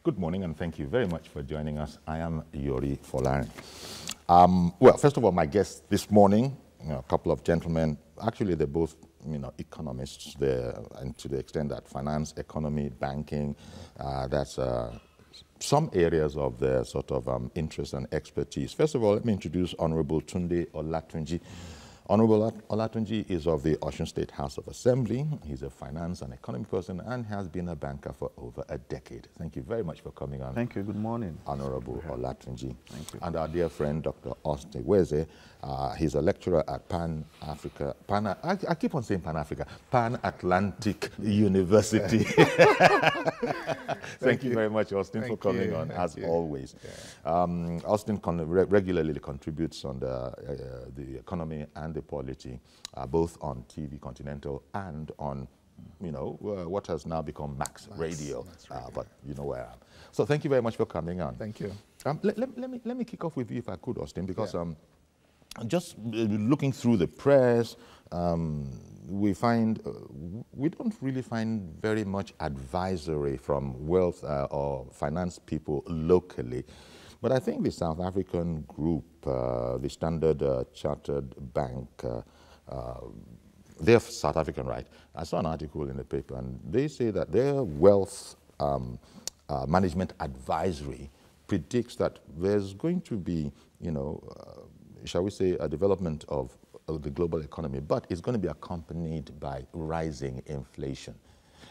Good morning, and thank you very much for joining us. I am Yori Folari. Well, first of all, my guests this morning, a couple of gentlemen, actually they're both economists there, and to the extent that finance, economy, banking, that's some areas of their sort of interest and expertise. First of all, let me introduce Honorable Tunde Olatunji. Honorable Olatunji is of the Osun State House of Assembly. He's a finance and economy person and has been a banker for over a decade. Thank you very much for coming on. Thank you. Good morning. Honorable Olatunji. Thank you. And our dear friend, Dr. Austin Weze. He's a lecturer at I keep on saying Pan-Atlantic University. Thank you very much, Austin, for coming on, as always. Yeah. Austin regularly contributes on the economy and the polity, both on TV Continental and on, what has now become Max Radio. But you know where I am. So thank you very much for coming on. Thank you. Let me kick off with you, if I could, Austin, because just looking through the press, we don't really find very much advisory from wealth or finance people locally. But I think the South African group, the Standard Chartered Bank, they're South African, right? I saw an article in the paper, and they say that their wealth management advisory predicts that there's going to be, shall we say, a development of the global economy, but it's going to be accompanied by rising inflation.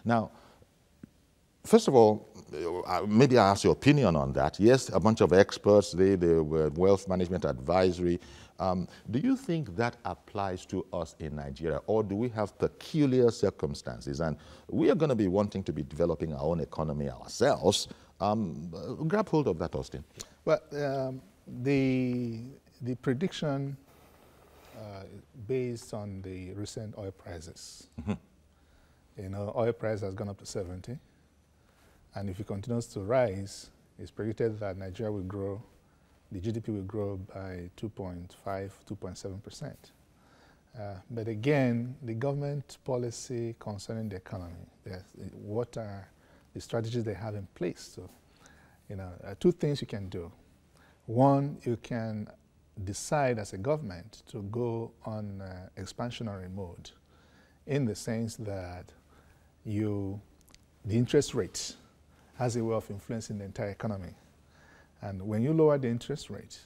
Now, first of all, maybe I ask your opinion on that. Yes, a bunch of experts, they were wealth management advisory. Do you think that applies to us in Nigeria, or do we have peculiar circumstances? And we are going to be wanting to be developing our own economy ourselves. Grab hold of that, Austin. Well, the prediction based on the recent oil prices. Oil price has gone up to 70. And if it continues to rise, it's predicted that Nigeria will grow, the GDP will grow by 2.5, 2.7%. But again, the government policy concerning the economy, what are the strategies they have in place? So, two things you can do. One, you can decide as a government to go on expansionary mode, in the sense that the interest rate has a way of influencing the entire economy. And when you lower the interest rate,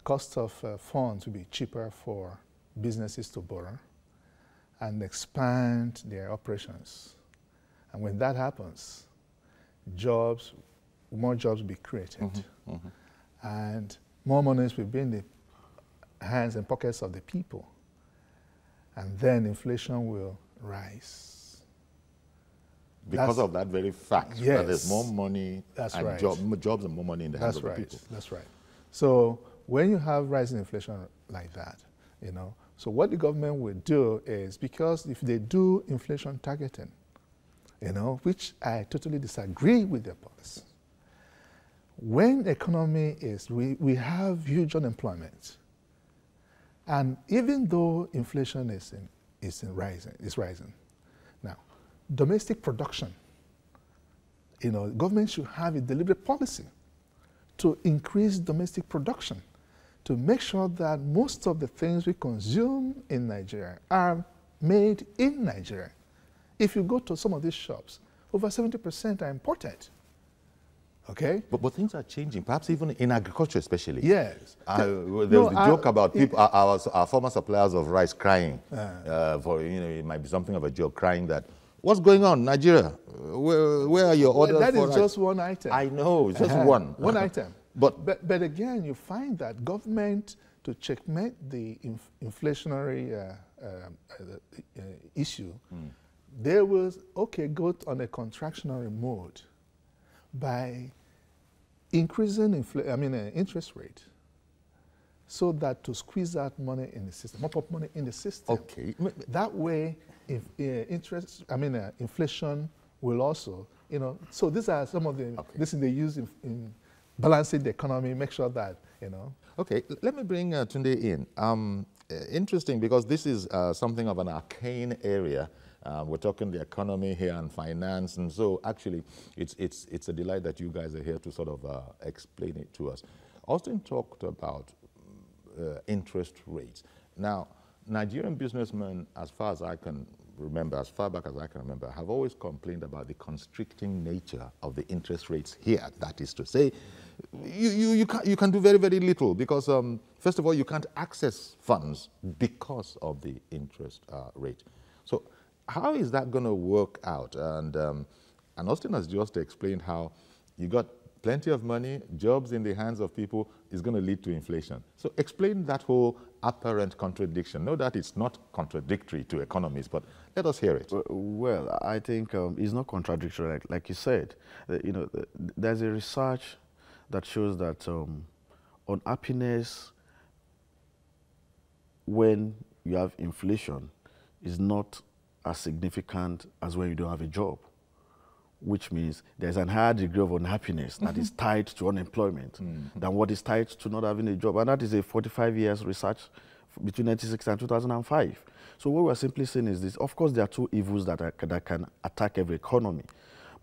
cost of funds will be cheaper for businesses to borrow and expand their operations. And when that happens, more jobs will be created. And more monies will be in the hands and pockets of the people. And then inflation will rise. Because of that very fact, that there's more money and jobs and more money in the hands of the people. That's right. So when you have rising inflation like that, so what the government will do is, because if they do inflation targeting, which I totally disagree with their policy. When the economy we have huge unemployment, and even though inflation is rising. Now, domestic production, government should have a deliberate policy to increase domestic production, to make sure that most of the things we consume in Nigeria are made in Nigeria. If you go to some of these shops, over 70% are imported. Okay? But things are changing, perhaps even in agriculture especially. Yes. There was the joke about people, our former suppliers of rice crying. It might be something of a joke, crying that, what's going on, Nigeria? Where are your orders? That is just one item. I know, it's just one. One item. But again, you find that government, to checkmate the inflationary issue, they will, go on a contractionary mode by increasing interest rate, so that to squeeze out money in the system, mop up money in the system. Okay. That way, if inflation will also, so these are some of the, this is they use in balancing the economy, make sure that, Okay, let me bring Tunde in. Interesting, because this is something of an arcane area We're talking the economy here and finance. And so actually, it's a delight that you guys are here to sort of explain it to us. Austin talked about interest rates. Now, Nigerian businessmen, as far as I can remember, as far back as I can remember, have always complained about the constricting nature of the interest rates here. That is to say, you can do very, very little because, first of all, you can't access funds because of the interest rate. So how is that going to work out? And Austin has just explained how you got plenty of money, jobs in the hands of people is going to lead to inflation. So explain that whole apparent contradiction. No, that it's not contradictory to economists, but let us hear it. Well, I think it's not contradictory, like you said. You know, there's a research that shows that unhappiness when you have inflation is not as significant as when you don't have a job, which means there's a higher degree of unhappiness that is tied to unemployment than what is tied to not having a job. And that is a 45 years research between 1960 and 2005. So what we're simply saying is this: of course, there are two evils that can attack every economy,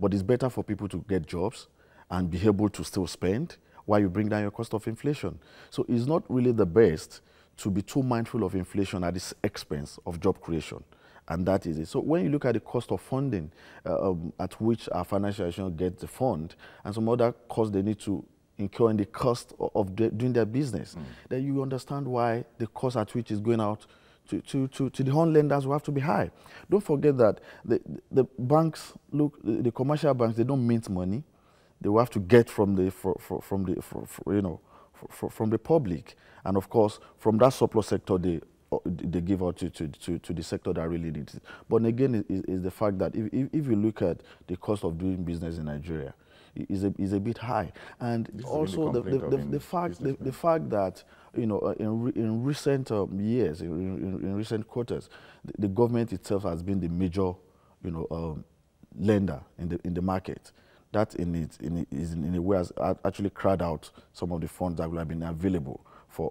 but it's better for people to get jobs and be able to still spend while you bring down your cost of inflation. So it's not really the best to be too mindful of inflation at the expense of job creation. And that is it. So when you look at the cost of funding at which our financial institution gets the fund and some other costs they need to incur in the cost of doing their business, then you understand why the cost at which is going out to the home lenders will have to be high. Don't forget that the banks, the commercial banks, they don't mint money. They will have to get from the public, and of course from that surplus sector they give out to the sector that really needs it. But again, is the fact that if you look at the cost of doing business in Nigeria, is a bit high, and also the fact that in recent years, in recent quarters, the government itself has been the major lender in the market. That in a way has actually crowded out some of the funds that would have been available for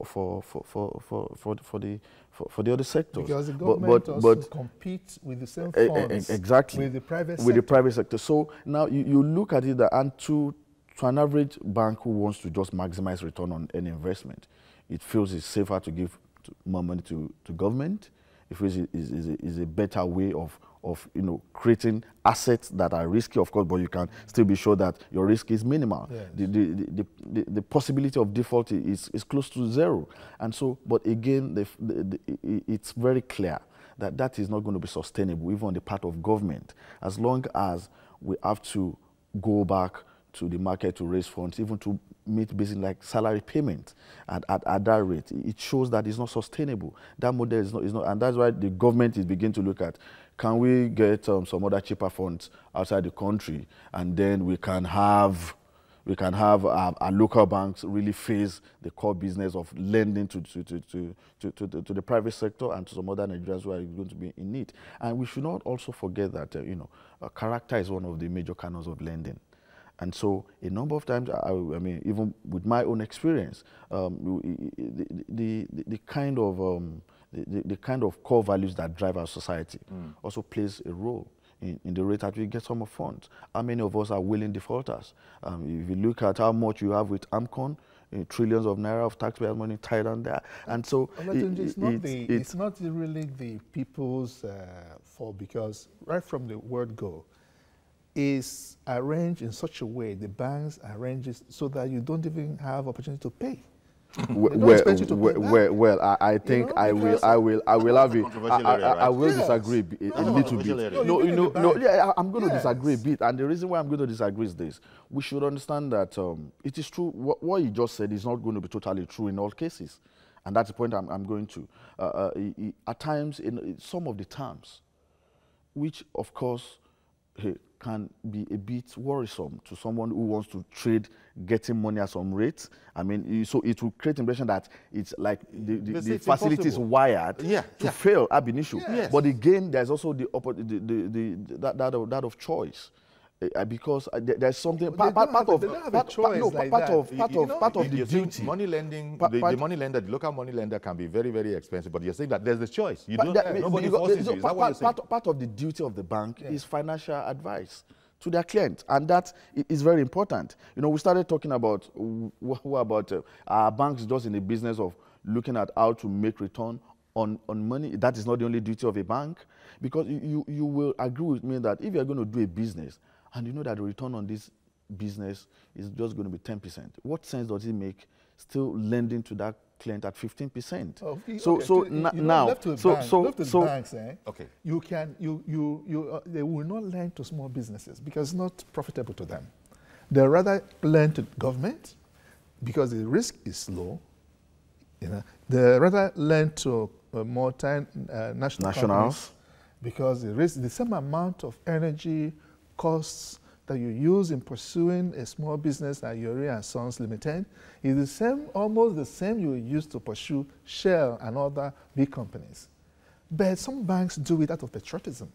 the other sectors. Because the government also competes with the same funds exactly with the private sector. So now you look at it, and to an average bank who wants to just maximize return on any investment, it feels it's safer to give more money to government. It feels is a better way of creating assets that are risky, of course, but you can still be sure that your risk is minimal. Yes. The possibility of default is close to zero. And so, but again, it's very clear that is not going to be sustainable, even on the part of government, as long as we have to go back to the market to raise funds, even to meet basic like salary payment at that rate. It shows that it's not sustainable. That model is not, and that's why the government is beginning to look at, can we get some other cheaper funds outside the country, and then we can have our local banks really face the core business of lending to the private sector and to some other Nigerians who are going to be in need. And we should not also forget that character is one of the major canons of lending. And so a number of times, I mean, even with my own experience, the kind of core values that drive our society also plays a role in the rate at which we get some of funds. How many of us are willing defaulters? If you look at how much you have with AMCON, trillions of naira of taxpayers' money tied on there, and so it's not really the people's fault, because right from the word go, is arranged in such a way, the banks arrange it so that you don't even have opportunity to pay. Well, I think I will disagree a little bit. I'm going to disagree a bit, and the reason why I'm going to disagree is this: we should understand that it is true. What you just said is not going to be totally true in all cases, and that's the point I'm going to. At times, in some of the terms, which of course can be a bit worrisome to someone who wants to trade getting money at some rate. I mean, so it will create the impression that it's like the facility is wired to fail ab initio. Yes. But again, there's also that of choice. Because there's something They don't have a choice like that. Part of the duty. Money lending, the money lender, the local money lender can be very, very expensive, but you're saying that there's a choice. You don't, nobody forces you. Is that what you're saying? Part of the duty of the bank is financial advice to their clients, and that is very important. You know, we started talking about our banks just in the business of looking at how to make return on money. That is not the only duty of a bank, because you will agree with me that if you're going to do a business and you know that the return on this business is just going to be 10%, what sense does it make still lending to that client at 15%? Okay. They will not lend to small businesses because it's not profitable to them. They rather lend to government because the risk is low. You know, they rather lend to multinational companies because the same amount of energy costs that you use in pursuing a small business like Yori and Sons Limited is the same, almost the same you use to pursue Shell and other big companies. But some banks do it out of patriotism,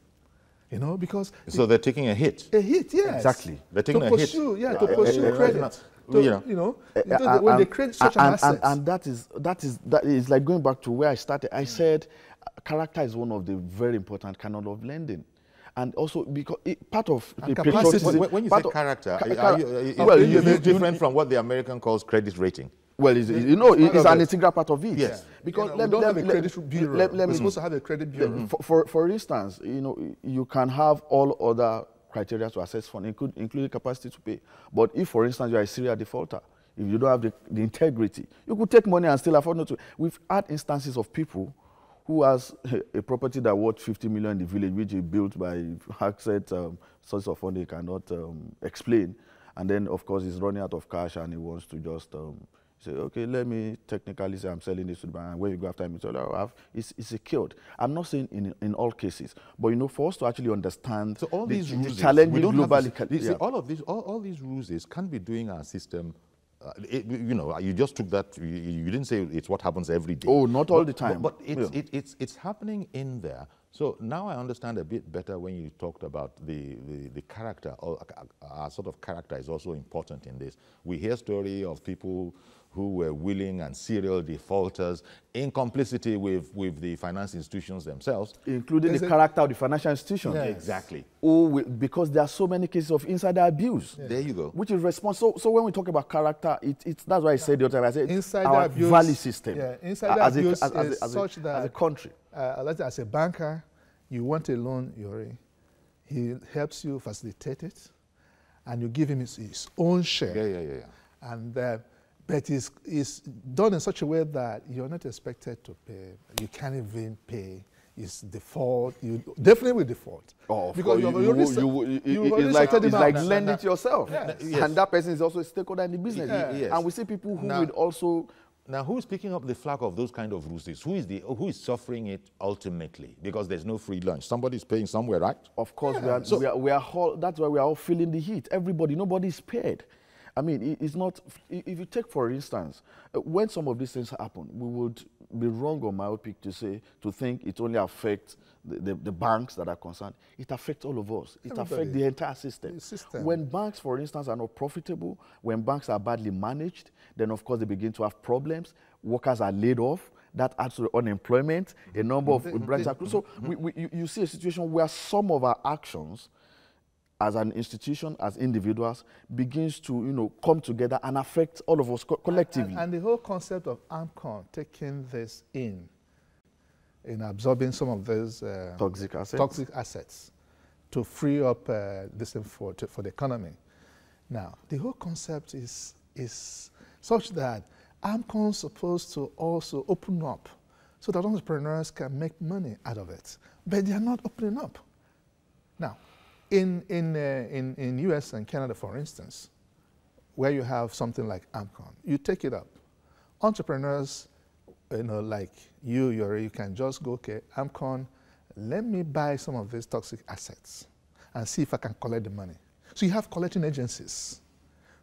you know, because... So they're taking a hit. A hit, yes. Exactly. They're taking a hit. Yeah, to pursue credit. When they create such an asset. And that is like going back to where I started. I said character is one of the very important kind of lending. And also because part of the patriotism... When you say character, it's different from what the American calls credit rating. Well, it's an integral part of it. Yes. Because we don't have a credit bureau. We're supposed to have a credit bureau. For instance, you know, you can have all other criteria to assess fund, including capacity to pay. But if, for instance, you are a serial defaulter, if you don't have the integrity, you could take money and still afford not to. We've had instances of people who has a property that worth 50 million in the village, which is built by asset source of funding cannot explain. And then, of course, he's running out of cash and he wants to just say, okay, let me technically say I'm selling this to the bank. And when you go after him, it's secured. I'm not saying in all cases, but, you know, for us to actually understand all these rules, challenges globally. All these rules can't be doing our system. You know, you just took that. You didn't say it's what happens every day. Oh, not all the time. But it's happening in there. So now I understand a bit better when you talked about the character. Our sort of character is also important in this. We hear story of people who were willing and serial defaulters in complicity with the finance institutions themselves. Including the character of the financial institution. Yes. Exactly. Because there are so many cases of insider abuse. Yes. There you go. Which is responsible. So when we talk about character, that's why I said the other time, I said insider our abuse, value system. Yeah, insider abuse is such that as a country. As a banker, you want a loan, Yori, he helps you facilitate it, and you give him his own share. Yeah. And but it's done in such a way that you're not expected to pay. You can't even pay. It's default. You definitely will default. Oh, because it's like lending to yourself. Yes. Yes. And that person is also a stakeholder in the business. Yes. And we see people who would also... Now, who is picking up the slack of those kind of rules? Who is suffering it ultimately? Because there's no free lunch. Somebody's paying somewhere, right? Of course, that's why we are all feeling the heat. Everybody, nobody's paid. I mean, it's not, if you take, for instance, when some of these things happen, we would be wrong or myopic to think it only affects the banks that are concerned. It affects all of us. It affects the entire system. When banks, for instance, are not profitable, when banks are badly managed, then of course they begin to have problems. Workers are laid off. That adds to unemployment. A number of branches are closed. So you see a situation where some of our actions as an institution, as individuals, begins to, you know, come together and affect all of us collectively. And the whole concept of AMCON taking this in absorbing some of those toxic assets to free up this for the economy. Now, the whole concept is such that AMCON is supposed to also open up so that entrepreneurs can make money out of it, but they are not opening up. Now, in US and Canada, for instance, where you have something like AMCON, you take it up. Entrepreneurs, you know, like you can just go, okay, AMCON, let me buy some of these toxic assets and see if I can collect the money. So you have collecting agencies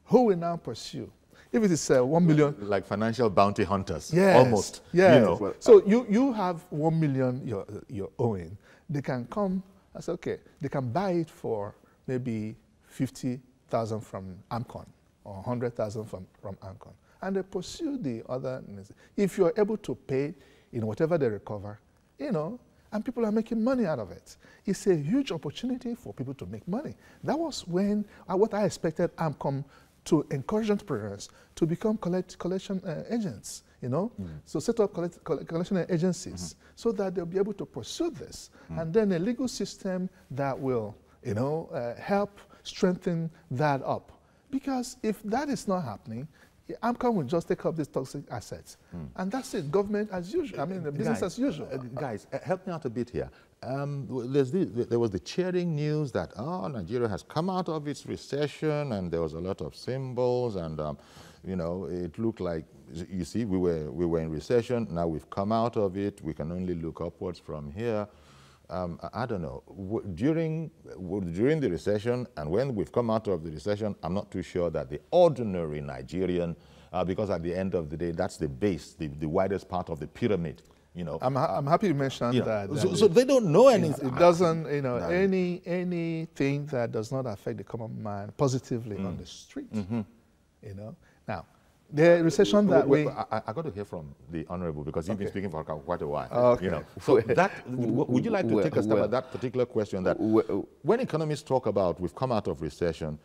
who will now pursue. If it is 1 million. Like financial bounty hunters, yes, almost. Yes. You know. So you have 1 million you're owing. They can come and say, okay, they can buy it for maybe 50,000 from AMCON or 100,000 from AMCON. And they pursue the other. If you're able to pay in whatever they recover, and people are making money out of it. It's a huge opportunity for people to make money. That was when what I expected AMCON to encourage entrepreneurs to become collection agents, So set up collection agencies so that they'll be able to pursue this. And then a legal system that will, help strengthen that up. Because if that is not happening, AMCON will just take up these toxic assets. And that's it, government as usual. I mean, the business as usual. Guys, help me out a bit here. There was the cheering news that, Nigeria has come out of its recession, and there was a lot of symbols, and, it looked like, you see, we were in recession, now we've come out of it, we can only look upwards from here. I don't know, during the recession and when we've come out of the recession, I'm not too sure that the ordinary Nigerian, because at the end of the day, that's the base, the widest part of the pyramid, I'm happy you mentioned that. So they don't know anything. It doesn't, anything that does not affect the common man positively on the street, Now, the recession that I got to hear from the Honorable because he's been speaking for quite a while. Okay. So would you like to take a stab at that particular question that when economists talk about we've come out of recession,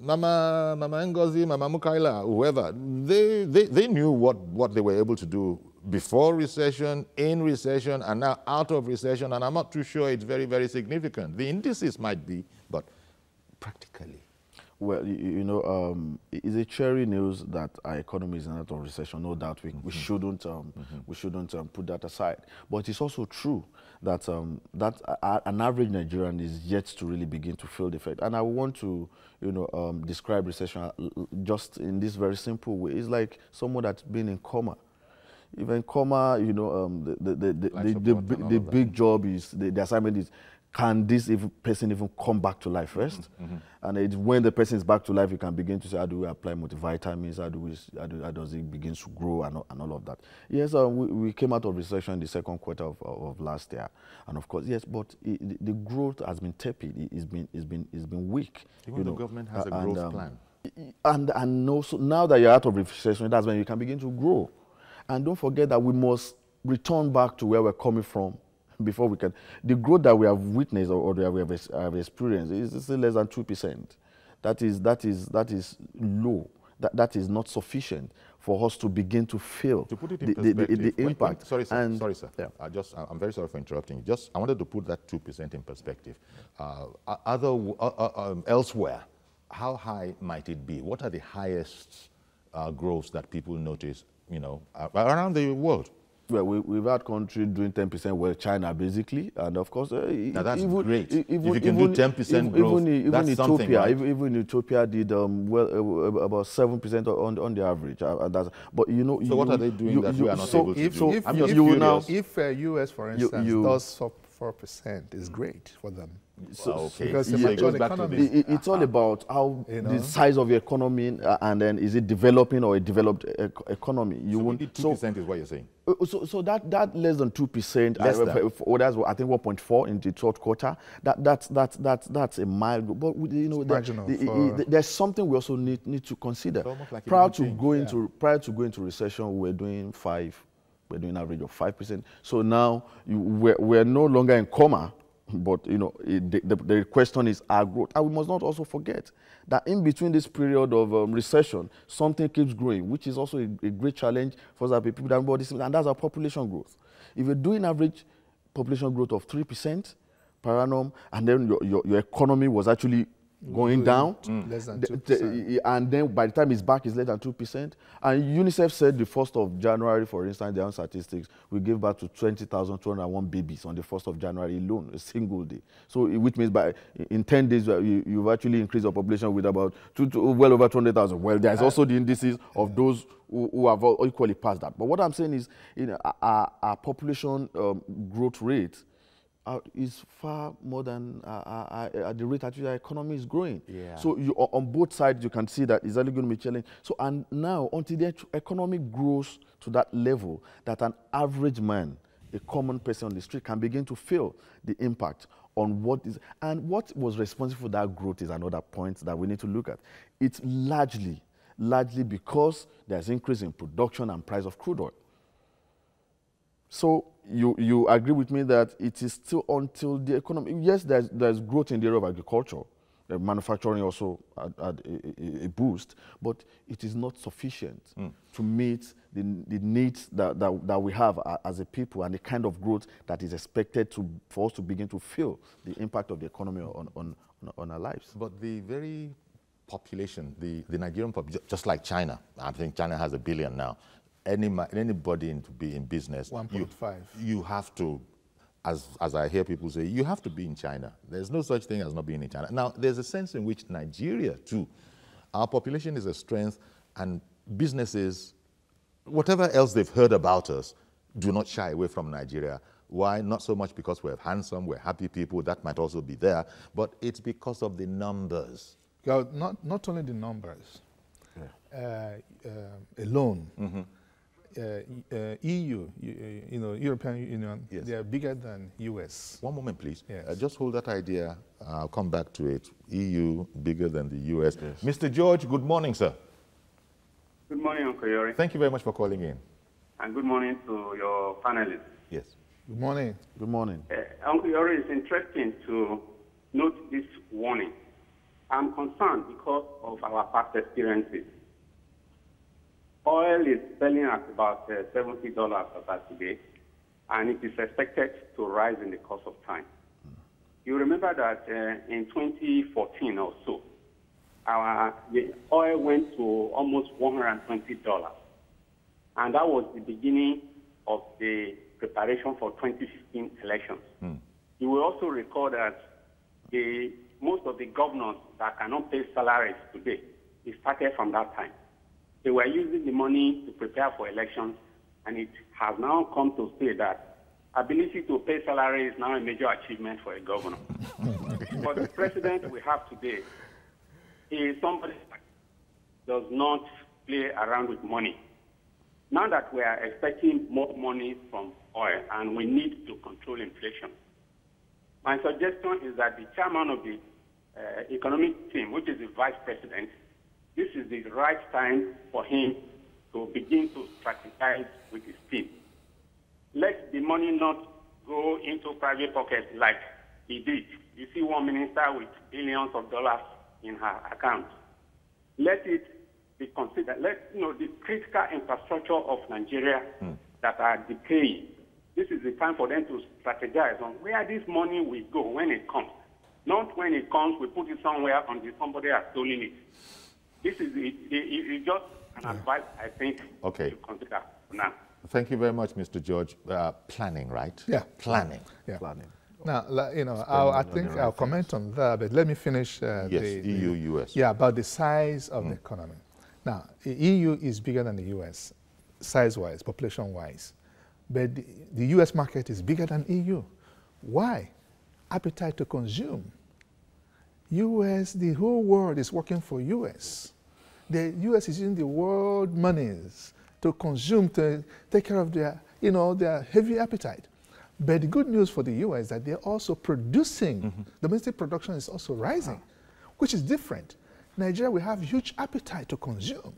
Mama Ngozi, Mama Mukaila, whoever, they knew what they were able to do before recession, in recession, and now out of recession, and I'm not too sure it's very, very significant. The indices might be, but practically. Well, it's a cherry news that our economy is out of recession. No doubt, we shouldn't put that aside. But it's also true that an average Nigerian is yet to really begin to feel the effect. And I want to, describe recession just in this very simple way. It's like someone that's been in coma. Even coma, the big job is the assignment is, can this person even come back to life first? And when the person is back to life, you can begin to say, how do we apply multivitamins? How does it begin to grow and all of that? Yes, we came out of recession in the second quarter of last year, and of course, yes, but the growth has been tepid. It's been weak. Even the government has a growth plan. And also now that you're out of recession, that's when you can begin to grow. And don't forget that we must return back to where we're coming from. Before we can, the growth that we have witnessed or that we have experienced is still less than 2%. That is low. That is not sufficient for us to begin to feel to put it in perspective, the impact. Sorry, sir. Yeah. I'm very sorry for interrupting. I wanted to put that 2% in perspective. Elsewhere, how high might it be? What are the highest growths that people notice, around the world? Well, we've had countries doing 10%, well, China basically, and of course... now that's great. If you can do 10% growth, that's Ethiopia, something, right? Even Ethiopia did about 7% on the average. But so what are they doing that we are not able to do? If US, for instance, does 4%, is great for them. Because it's all about how the size of your economy, and then is it developing or a developed economy? You won't. 2% is what you're saying. So that less than 2%. That's I think 1.4 in the third quarter. That's a mild. But there's something we also need to consider. Like prior to going to recession, we were doing 5. We're doing an average of 5%. So now we're no longer in coma. But the question is our growth, and we must not also forget that in between this period of recession, something keeps growing, which is also a great challenge for the people that body, and that's our population growth. If you're doing average population growth of 3% per annum, and then your economy was actually going down, less than 2%. And then by the time it's back, it's less than 2%. And UNICEF said the 1st of January, for instance, their own statistics, we gave back to 20,201 babies on the 1st of January alone, a single day. So which means in 10 days, you've actually increased your population with about well over 200,000. Well, there's also the indices of those who have equally passed that. But what I'm saying is, our population growth rate is far more than the rate at which our economy is growing. Yeah. So on both sides, you can see that it's only going to be challenging. So and now, until the economy grows to that level, that an average man a common person on the street can begin to feel the impact on what is, and what was responsible for that growth is another point that we need to look at. It's largely because there's increase in production and price of crude oil. So you agree with me that it is still until the economy, yes, there's growth in the area of agriculture, manufacturing also had a boost, but it is not sufficient to meet the needs that we have as a people and the kind of growth that is expected for us to begin to feel the impact of the economy on our lives. But the very population, the Nigerian population, just like China, I think China has 1 billion now. Anybody to be in business, 1.5. You have to, as I hear people say, you have to be in China. There's no such thing as not being in China. Now, there's a sense in which Nigeria, too, our population is a strength, and businesses, whatever else they've heard about us, do not shy away from Nigeria. Why? Not so much because we're handsome, we're happy people, that might also be there, but it's because of the numbers. Not only the numbers, alone. EU, European Union, yes. They are bigger than US. One moment, please. Yes. Just hold that idea. I'll come back to it. EU bigger than the US. Yes. Mr. George, good morning, sir. Good morning, Uncle Yori. Thank you very much for calling in. And good morning to your panelists. Yes. Good morning. Good morning. Uncle Yori, it's interesting to note this warning. I'm concerned because of our past experiences. Oil is selling at about $70 per barrel today, and it is expected to rise in the course of time. You remember that in 2014 or so, the oil went to almost $120, and that was the beginning of the preparation for 2015 elections. You will also recall that most of the governors that cannot pay salaries today, it started from that time. They were using the money to prepare for elections, and it has now come to say that ability to pay salary is now a major achievement for a governor. But the president we have today is somebody that does not play around with money. Now that we are expecting more money from oil and we need to control inflation, my suggestion is that the chairman of the economic team, which is the vice president, this is the right time for him to begin to strategize with his team. Let the money not go into private pockets like he did. You see one minister with billions of dollars in her account. Let it be considered. The critical infrastructure of Nigeria that are decaying. This is the time for them to strategize on where this money will go when it comes. Not when it comes, we put it somewhere until somebody has stolen it. This is it's just an advice, I think, okay. to consider now. Thank you very much, Mr. George. Planning, right? Yeah. Planning. Yeah. Planning. Now, I think I'll comment on that, but let me finish yes, EU-US. Yeah, about the size of the economy. Now, the EU is bigger than the US, size-wise, population-wise. But the US market is bigger than EU. Why? Appetite to consume. US, the whole world is working for US. The US is using the world monies to consume, to take care of their, their heavy appetite. But the good news for the US is that they're also producing. Domestic production is also rising, which is different. Nigeria, we have huge appetite to consume.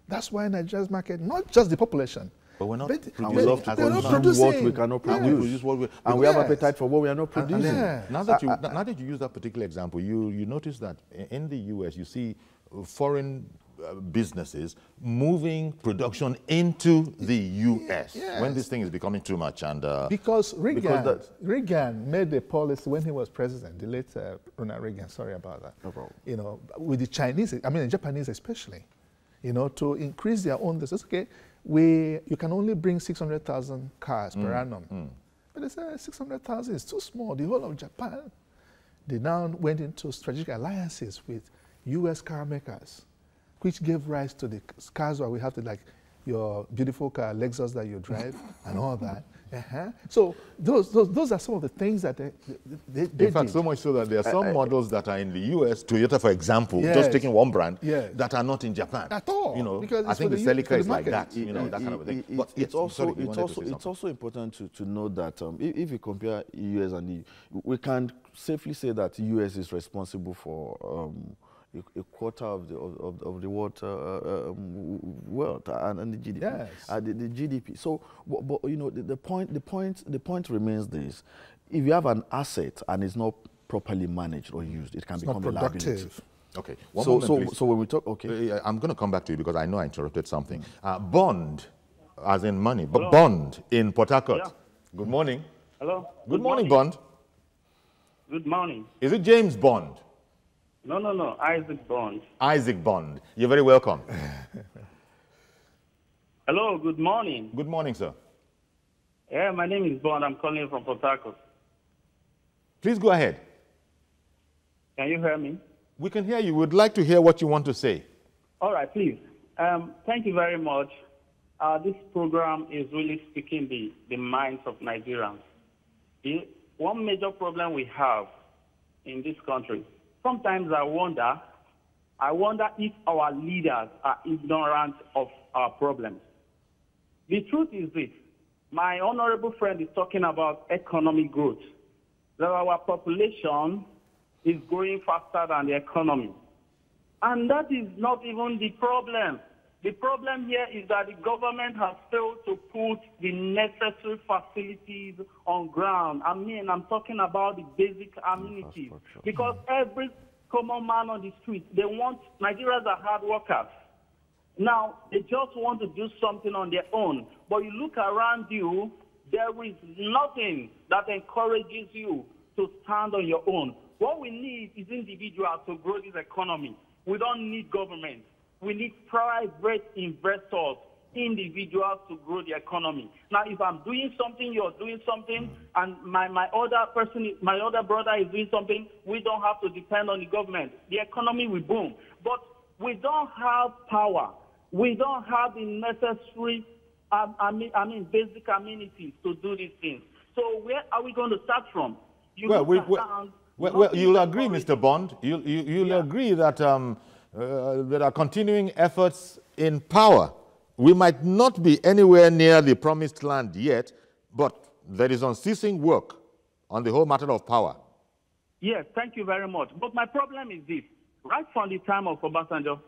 That's why Nigeria's market, not just the population, but we're not producing. We love to consume what we cannot produce. And we have appetite for what we are not producing. Now that you use that particular example, you notice that in the US, you see foreign businesses moving production into the US when this thing is becoming too much. And because Reagan made a policy when he was president, the late Ronald Reagan, sorry about that, no problem. with the Chinese, the Japanese especially, to increase their own business. Okay, you can only bring 600,000 cars per annum. But they said 600,000 is too small. The whole of Japan, they now went into strategic alliances with US car makers, which gave rise to the cars where we have to your beautiful car, Lexus that you drive, and all that. So those are some of the things that they in fact, did. so much so that there are some models that are in the US, Toyota, for example, just taking one brand, that are not in Japan. At all. You know, because I think the Celica is like that, you know, that kind of a thing. But it's also important to know that if you compare US and the, we can safely say that US is responsible for a quarter of the world and the GDP. Yes. The GDP. So, but you know, the point remains this: if you have an asset and it's not properly managed or used, it can become a liability. Okay. So when we talk, I'm going to come back to you because I know I interrupted something. Bond, as in money, but bond in Port Harcourt. Yeah. Good morning. Hello. Good morning, Bond. Good morning. Is it James Bond? No, Isaac Bond. Isaac Bond. You're very welcome. Hello, good morning. Good morning, sir. Yeah, my name is Bond. I'm calling from Port Harcourt. Please go ahead. Can you hear me? We can hear you. We'd like to hear what you want to say. All right, please. Thank you very much. This program is really speaking the minds of Nigerians. One major problem we have in this country, sometimes I wonder if our leaders are ignorant of our problems. The truth is this. My honorable friend is talking about economic growth. That our population is growing faster than the economy. And that is not even the problem. The problem here is that the government has failed to put the necessary facilities on ground. I mean, I'm talking about the basic amenities. Because every common man on the street, they want, Nigerians are hard workers. Now, they just want to do something on their own. But you look around you, there is nothing that encourages you to stand on your own. What we need is individuals to grow this economy. We don't need government. We need private investors, individuals to grow the economy. Now, if I'm doing something, you're doing something, and my other brother is doing something, we don't have to depend on the government. The economy will boom. But we don't have power. We don't have the necessary, basic amenities to do these things. So where are we going to start from? You'll agree, Mr. Bond. You'll agree that there are continuing efforts in power. We might not be anywhere near the promised land yet, but there is unceasing work on the whole matter of power. Yes, thank you very much. But my problem is this. Right from the time of Obasanjo,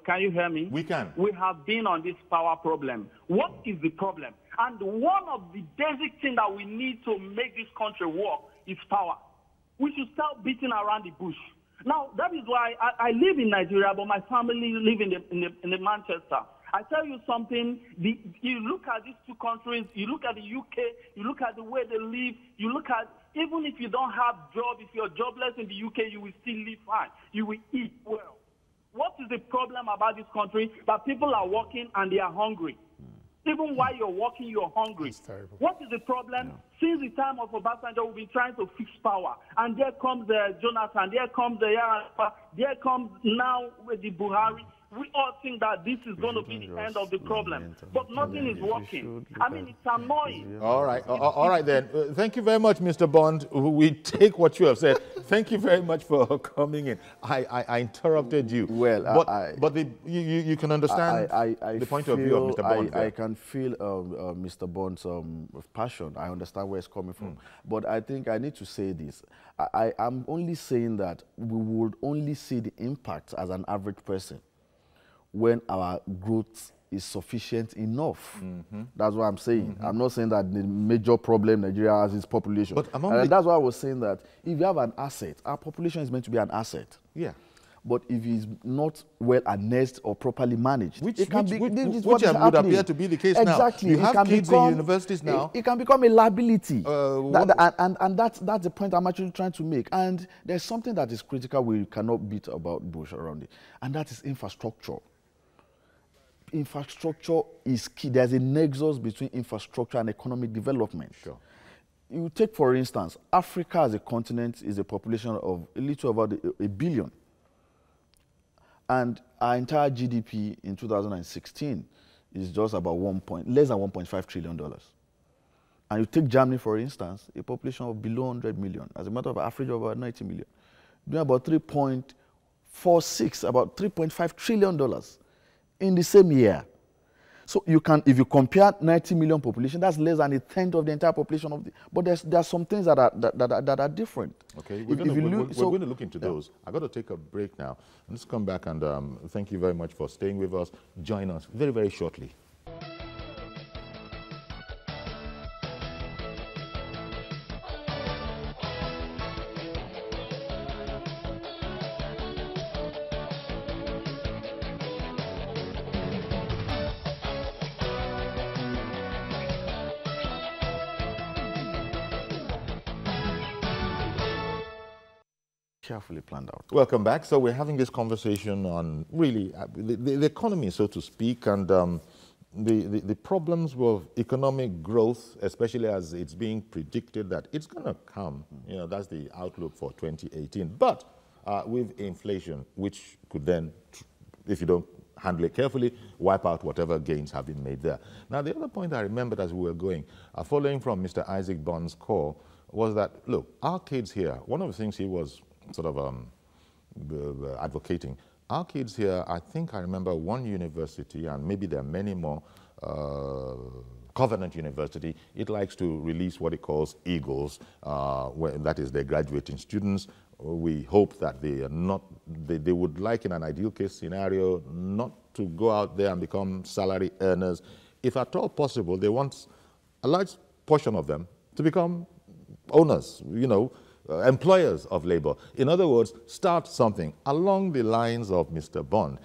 can you hear me? We can. We have been on this power problem. What is the problem? And one of the basic things that we need to make this country work is power. We should start beating around the bush. Now, that is why I live in Nigeria, but my family live in the Manchester. I tell you something, you look at these two countries, you look at the UK, you look at the way they live, you look at, even if you don't have job, if you're jobless in the UK, you will still live fine. You will eat well. What is the problem about this country? That people are working and they are hungry. Even while you're working, you're hungry. What is the problem? Since the time of Obasanjo, we've been trying to fix power. And there comes Jonathan, there comes the Yarapa, there comes now with the Buhari. We all think that this is going to be the end of the problem. But nothing is working. I mean, it's annoying. All right then. Thank you very much, Mr. Bond. We take what you have said. Thank you very much for coming in. I interrupted you. Well, but you can understand the point of view of Mr. Bond. I can feel Mr. Bond's passion. I understand where it's coming from. But I think I need to say this. I'm only saying that we would only see the impact as an average person when our growth is sufficient enough. That's what I'm saying. I'm not saying that the major problem Nigeria has is population. But that's why I was saying that if you have an asset, our population is meant to be an asset. Yeah. But if it's not well harnessed or properly managed, which would appear to be the case now. Exactly. You have kids in universities now. It can become a liability. And that's the point I'm actually trying to make. And there's something that is critical we cannot beat about bush around it, and that is infrastructure. Infrastructure is key. There's a nexus between infrastructure and economic development. Sure. you take, for instance, Africa as a continent is a population of a little over a billion. And our entire GDP in 2016 is just about less than $1.5 trillion. And you take Germany, for instance, a population of below 100 million. As a matter of average of about 90 million. Doing about 3.46, about $3.5 trillion in the same year. So you can, if you compare 90 million population, that's less than a tenth of the entire population of the. But there are some things that are different. Okay, we're going to look into those. I got to take a break now. Let's come back and thank you very much for staying with us. Join us very, very shortly. Carefully planned out. Welcome back. So we're having this conversation on really the economy, so to speak, and the problems with economic growth, especially as it's being predicted that it's going to come. You know, that's the outlook for 2018. But with inflation, which could then, if you don't handle it carefully, wipe out whatever gains have been made there. Now, the other point I remembered as we were going, following from Mr. Isaac Bond's call, was that, look, our kids here, one of the things he was sort of advocating. Our kids here, I think I remember one university, and maybe there are many more, Covenant University, it likes to release what it calls Eagles, that is their graduating students. We hope that they are not, they would like in an ideal case scenario not to go out there and become salary earners. If at all possible, they want a large portion of them to become owners, you know, employers of labor. In other words, start something along the lines of Mr. Bond.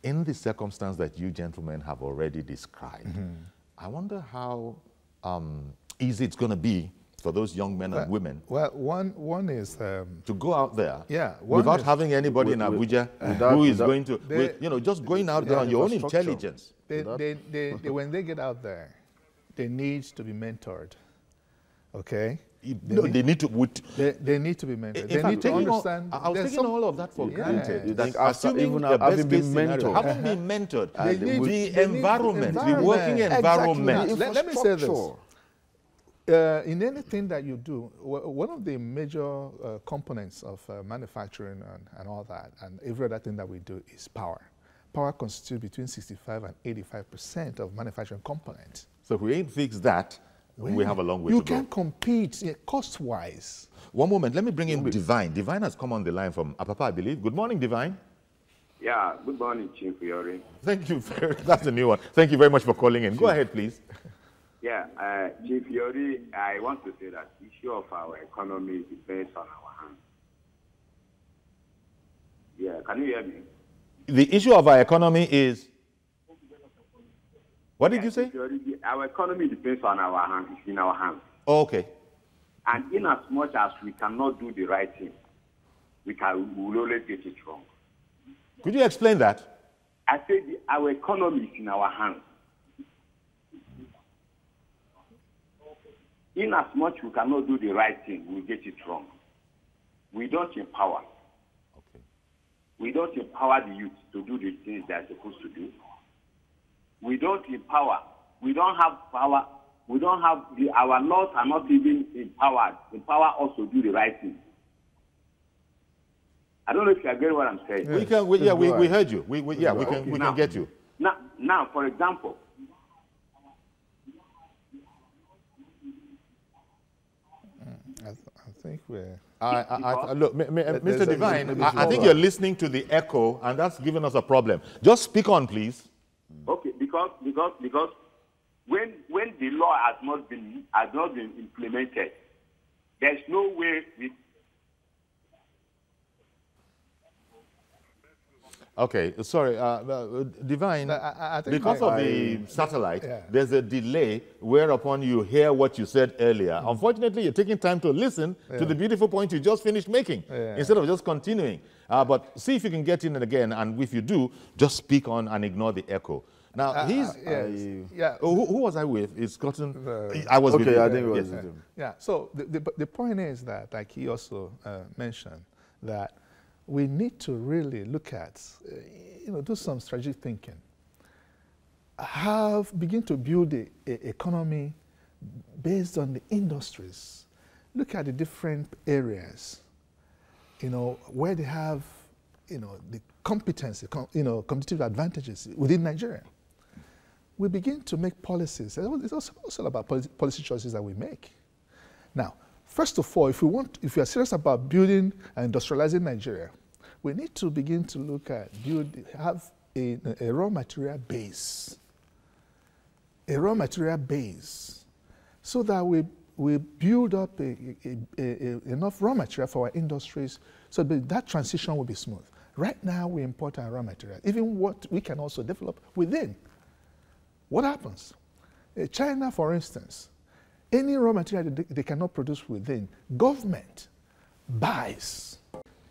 In the circumstance that you gentlemen have already described, I wonder how easy it's going to be for those young men and women. Well, one is to go out there, without having anybody in Abuja who is going to, you know, just going out there on your own intelligence. When they get out there, they need to be mentored. Okay. They need to be mentored. They need to understand. I was taking all of that for granted. Assuming even having been mentored, haven't been mentored. The environment, the working environment. Exactly. Let me say this. In anything that you do, one of the major components of manufacturing and all that, and every other thing that we do, is power. Power constitutes between 65 and 85% of manufacturing components. So if we ain't fixed that, we have a long way to go. You can compete cost-wise. One moment, let me bring in Divine. Divine has come on the line from Apapa, I believe. Good morning, Divine. Yeah, good morning, Chief Yori. Thank you. That's the new one. Thank you very much for calling in. Go ahead, please. Yeah, Chief Yori, I want to say that the issue of our economy depends on our hands. Yeah, can you hear me? The issue of our economy is... What did you say? Our economy depends on our hands. It's in our hands. Oh, okay. And in as much as we cannot do the right thing, we will always get it wrong. Could you explain that? I said our economy is in our hands. In as much we cannot do the right thing, we will get it wrong. We don't empower. Okay. We don't empower the youth to do the things they are supposed to do. We don't empower. We don't have power. We don't have our laws are not even empower us to do the right thing. I don't know if you agree what I'm saying. We heard you. We can get you. Now, for example, I think we're... Look, Mr. Divine, I think you're listening to the echo, and that's giving us a problem. Just speak on, please. Okay, because when the law has not been implemented, there's no way we... Okay, sorry, Divine, I think because of the satellite, there's a delay whereupon you hear what you said earlier. Unfortunately, you're taking time to listen to the beautiful point you just finished making instead of just continuing. But see if you can get in again, and if you do, just speak on and ignore the echo. Now, who was I with? It's gotten, I was with I think it was him. Yeah, so the point is that, like he also mentioned, that we need to really look at, do some strategic thinking. Begin to build an economy based on the industries. Look at the different areas, where they have, the competency, competitive advantages within Nigeria. We begin to make policies. It's also about policy choices that we make. Now, first of all, if we are serious about building and industrializing Nigeria, we need to begin to look at, have a raw material base. A raw material base, so that we build up enough raw material for our industries, so that transition will be smooth. Right now, we import our raw material, even what we can also develop within. What happens? China, for instance, any raw material they cannot produce within, government buys.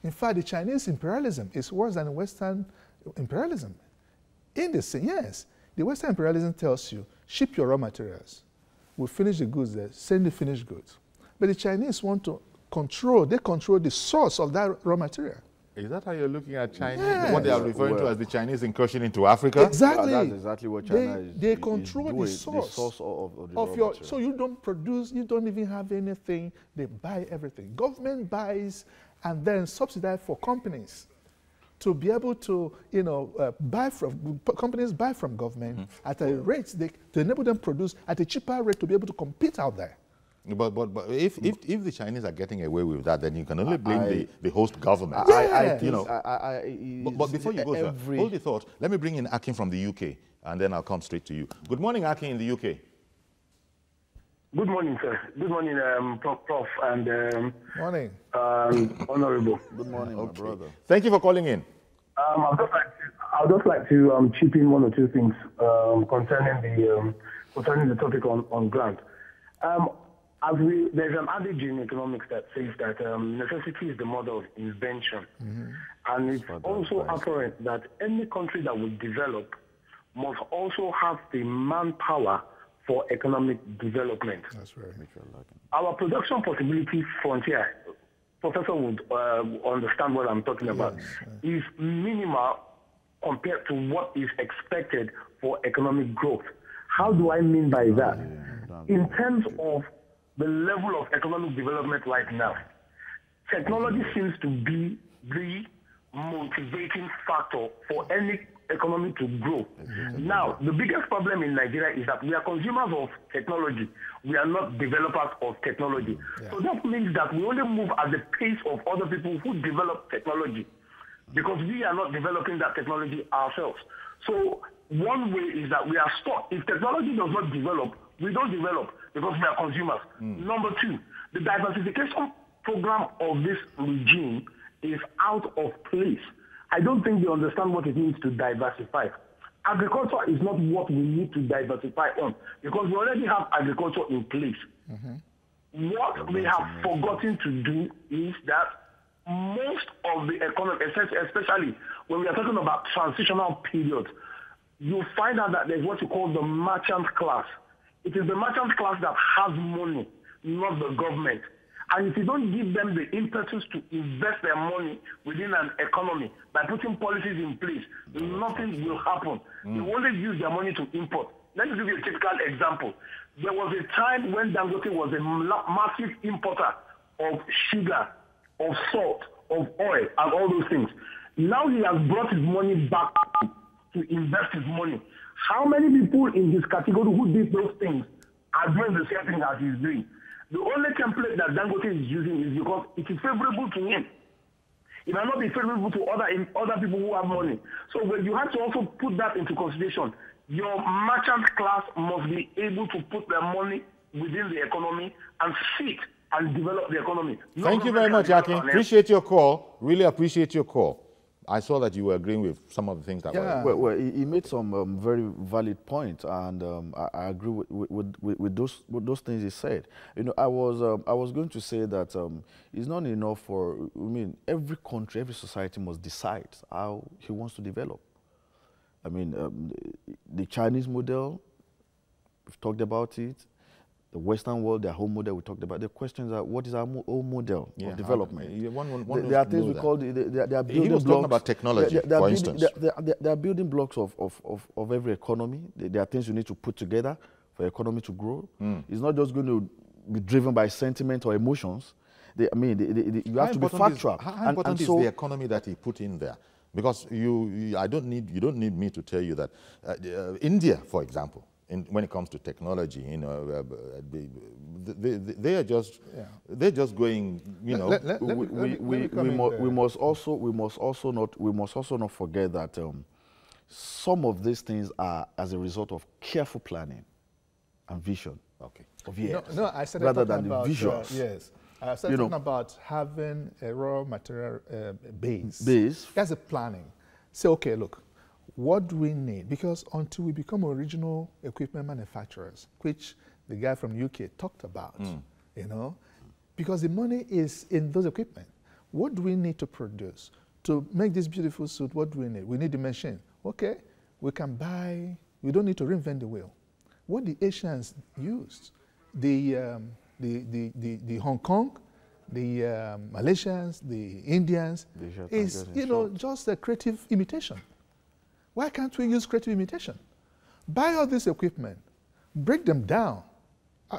In fact, the Chinese imperialism is worse than Western imperialism. In the sense, yes, the Western imperialism tells you, ship your raw materials. We'll finish the goods there, send the finished goods. But the Chinese want to control the source of that raw material. Is that how you're looking at China? Yes. What they are referring to as the Chinese incursion into Africa? Exactly. That's exactly what China is. They control the source of the of raw your. material. So you don't produce, you don't even have anything. They buy everything. Government buys and then subsidize for companies to be able to, companies buy from government at a rate to enable them to produce at a cheaper rate to be able to compete out there. But if the Chinese are getting away with that, then you can only blame the host government. But before you go, sir, hold the thought. Let me bring in Akin from the UK, and then I'll come straight to you. Good morning, Akin in the UK. Good morning, sir. Good morning, Prof. and morning, Honorable. Good morning, my brother. Thank you for calling in. I'd just like to chip in one or two things concerning the topic on grant. There's an adage in economics that says that necessity is the mother of invention. And it's also apparent that any country that will develop must also have the manpower for economic development. That's right. Our production possibility frontier, Professor would understand what I'm talking about, is minimal compared to what is expected for economic growth. How do I mean by that? In terms of the level of economic development right now, technology seems to be the motivating factor for any economy to grow. Now, the biggest problem in Nigeria is that we are consumers of technology. We are not developers of technology. So that means that we only move at the pace of other people who develop technology, because we are not developing that technology ourselves. So one way is that we are stuck. If technology does not develop, we don't develop because we are consumers. Number two, the diversification program of this regime is out of place. I don't think they understand what it means to diversify. Agriculture is not what we need to diversify on, because we already have agriculture in place. What we have forgotten to do is that most of the economy, especially when we are talking about transitional periods, you find out that there's what you call the merchant class. It is the merchant class that has money, not the government. And if you don't give them the impetus to invest their money within an economy by putting policies in place, nothing will happen. They only use their money to import. Let me give you a typical example. There was a time when Dangote was a massive importer of sugar, of salt, of oil, and all those things. Now he has brought his money back to invest his money. How many people in his category who did those things are doing the same thing as he's doing? The only template that Dangote is using is because it is favorable to him. It might not be favorable to other people who have money. So when you have to also put that into consideration, your merchant class must be able to put their money within the economy and sit and develop the economy. Thank you very much, Akin. Appreciate your call. Really appreciate your call. I saw that you were agreeing with some of the things that were... Well, he made some very valid points, and I agree with those things he said. You know, I was going to say that it's not enough for... every country, every society must decide how he wants to develop. the Chinese model, we've talked about it. The Western world, their home model, we talked about. The questions are, what is our own model of development? There are things we call, they are building blocks. He was talking about technology, for instance. They are building blocks of every economy. There are things you need to put together for economy to grow. It's not just going to be driven by sentiment or emotions. You have to be factual. How important is the economy that he put in there? Because you don't need me to tell you that India, for example, when it comes to technology, you know, they're just going, you know. We must also not forget that some of these things are as a result of careful planning and vision. Okay. Of years, no, I started rather talking than about, the visuals. Yes. I started talking about having a raw material base. That's a planning. Say, okay, look, what do we need? Because until we become original equipment manufacturers, which the guy from the UK talked about, you know, because the money is in those equipment. What do we need to produce? To make this beautiful suit, what do we need? We need the machine. Okay, we can buy, we don't need to reinvent the wheel. What the Asians used, the Hong Kong, the Malaysians, the Indians, is, you know, just a creative imitation. Why can't we use creative imitation? Buy all this equipment, break them down.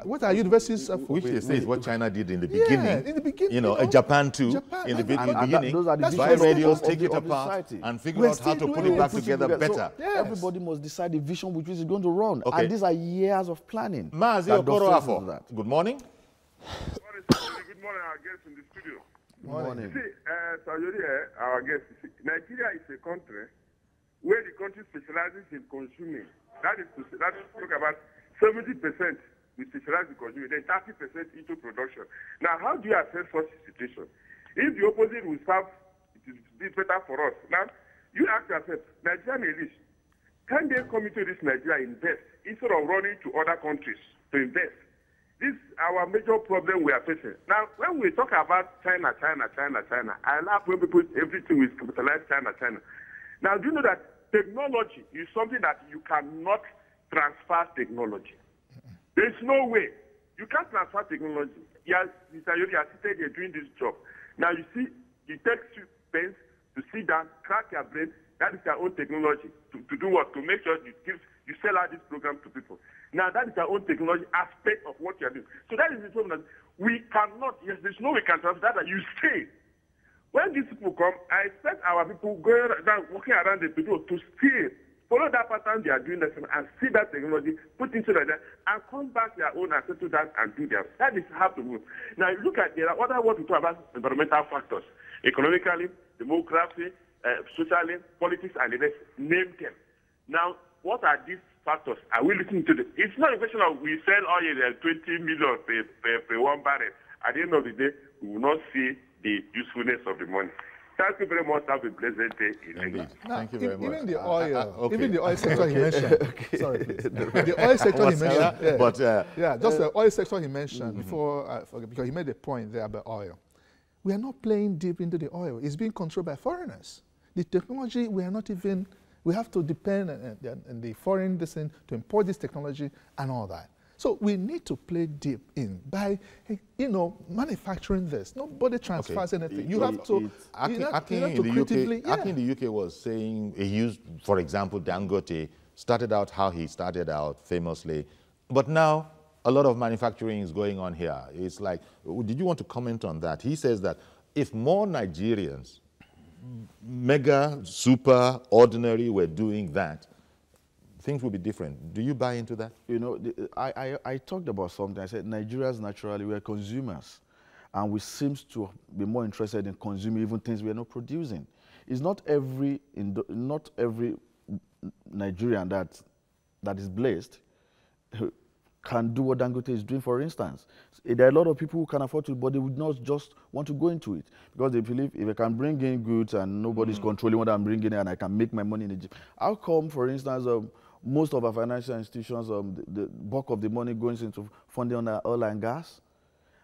What are universities? Which they say is what China did in the beginning. Yeah, in the beginning. You know, Japan too. In the beginning, those are the buy radios, take it apart, and figure out how to put it back together better. So everybody must decide the vision which is going to run. Okay. And these are years of planning. Maazi Okoroafo, good morning. Good morning, our guests in the studio. Good morning. See, Sayori, our guest, Nigeria is a country where the country specializes in consuming. That is to talk about 70%. We specialize in consuming, then 30% into production. Now, how do you assess such a situation? If the opposite will serve, it is better for us. Now, you ask yourself, Nigerian elites, can they come into this Nigeria invest instead of running to other countries to invest? This is our major problem we are facing. Now, when we talk about China, I laugh when people, everything is capitalized China. Now, do you know that technology is something that you cannot transfer technology? There's no way. You can't transfer technology. Yes, Mr. Yori has said you're doing this job. Now you see, it takes you pains to sit down, crack your brain. That is your own technology. To do what? To make sure you sell out this program to people. Now that is your own technology aspect of what you're doing. So that is the problem that we cannot, yes, there's no way we can transfer that you stay. When these people come, I expect our people going down, walking around the people to stay. Follow that pattern they are doing this and see that technology, put into that, and come back their own and settle that and do them. That is how to move. Now, look at there are other what we talk about environmental factors, economically, demography, socially, politics, and the rest. Name them. Now, what are these factors? Are we looking into this? It's not a question of we sell oil at 20 million per one barrel. At the end of the day, we will not see the usefulness of the money. Thank you very much. Have a pleasant day in England. Thank you very much. Even the oil, even the oil sector he mentioned. Sorry, please. The oil sector he mentioned. Yeah, but just the oil sector he mentioned before I forget, because he made a point there about oil. We are not playing deep into the oil. It's being controlled by foreigners. The technology, we are not even. We have to depend on the foreign to import this technology and all that. So we need to play deep in by, you know, manufacturing this. Nobody transfers anything. You have to. Akin in the UK was saying he used, for example, Dangote started out how he started out famously, but now a lot of manufacturing is going on here. It's like, did you want to comment on that? He says that if more Nigerians, mega, super, ordinary, were doing that, things will be different. Do you buy into that? You know, I talked about something. I said Nigerians naturally we're consumers, and we seem to be more interested in consuming even things we are not producing. It's not every Nigerian that is blessed can do what Dangote is doing, for instance. There are a lot of people who can afford to, but they would not just want to go into it because they believe if I can bring in goods and nobody's controlling what I'm bringing in and I can make my money in Egypt. How come, for instance, most of our financial institutions, the bulk of the money goes into funding on oil and gas?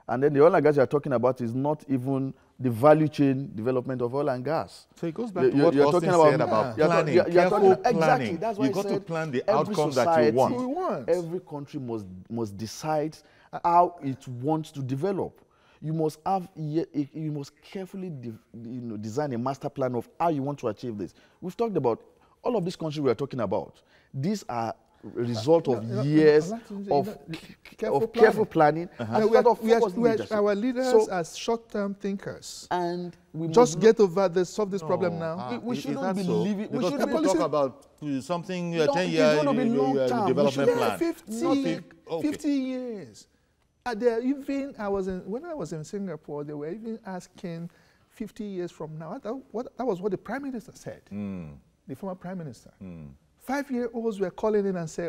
And then the oil and gas you're talking about is not even the value chain development of oil and gas. So it goes back to what Austin said about planning, careful planning. Exactly, that's why you got to plan the outcomes that you want. Every country must decide how it wants to develop. You must carefully design a master plan of how you want to achieve this. We've talked about all of these countries we are talking about. These are a result of years of careful planning. Our leaders are short-term thinkers, and we just get over this, solve this problem now. We shouldn't be living. Because people talk about something 10-year development plan. 50 years. When I was in Singapore, they were even asking 50 years from now. That was what the Prime Minister said, the former Prime Minister. 5-year-olds were calling in and say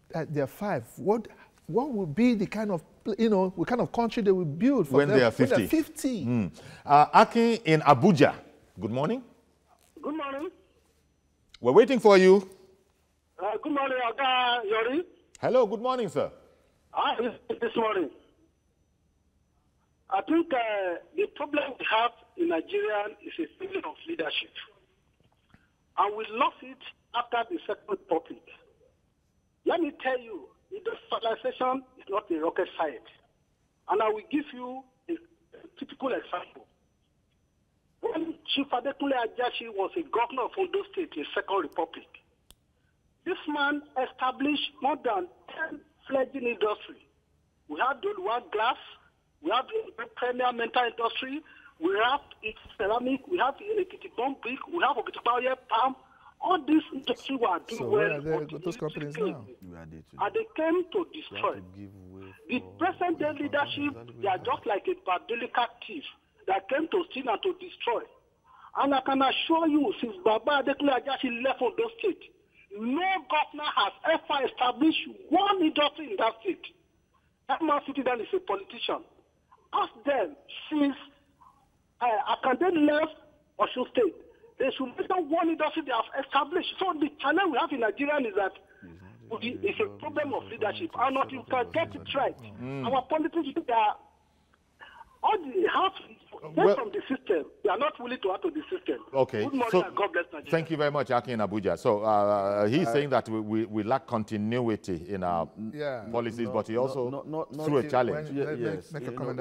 that they're 5. What would be the kind of, what kind of country they will build for when them they are 50? When they're 50. Akin in Abuja, good morning. Good morning. We're waiting for you. Good morning, Oga Yori. Hello, good morning, sir. This morning. I think the problem we have in Nigeria is a failure of leadership. And we lost it after the Second Republic. Let me tell you, industrialization is not a rocket science. And I will give you a typical example. When Chief Adekunle Ajayi was a governor of Ondo State in Second Republic, this man established more than 10 fledgling industry. We have the glass, we have the premier mental industry, we have ceramic, we have the Ekiti brick, we have Okitibaye palm. All these industries were doing well. Where are those companies now? And they came to destroy. The present-day leadership, they are just like a delicate thief that came to steal and to destroy. And I can assure you, since Baba Adekunle Ajayi left on those states, no governor has ever established one industry in that state. That man sitting down is a politician. Ask them, since Akande left Osun State, they should make one industry they have established. So the challenge we have in Nigeria is that it's a problem of leadership. And not you can get it right. Our politicians, they are all the half from the system. They are not willing to add to the system. Okay. Good morning and God bless Nigeria. Thank you very much, Akin in Abuja. So he's saying that we lack continuity in our policies, but he also threw a challenge. Make a comment.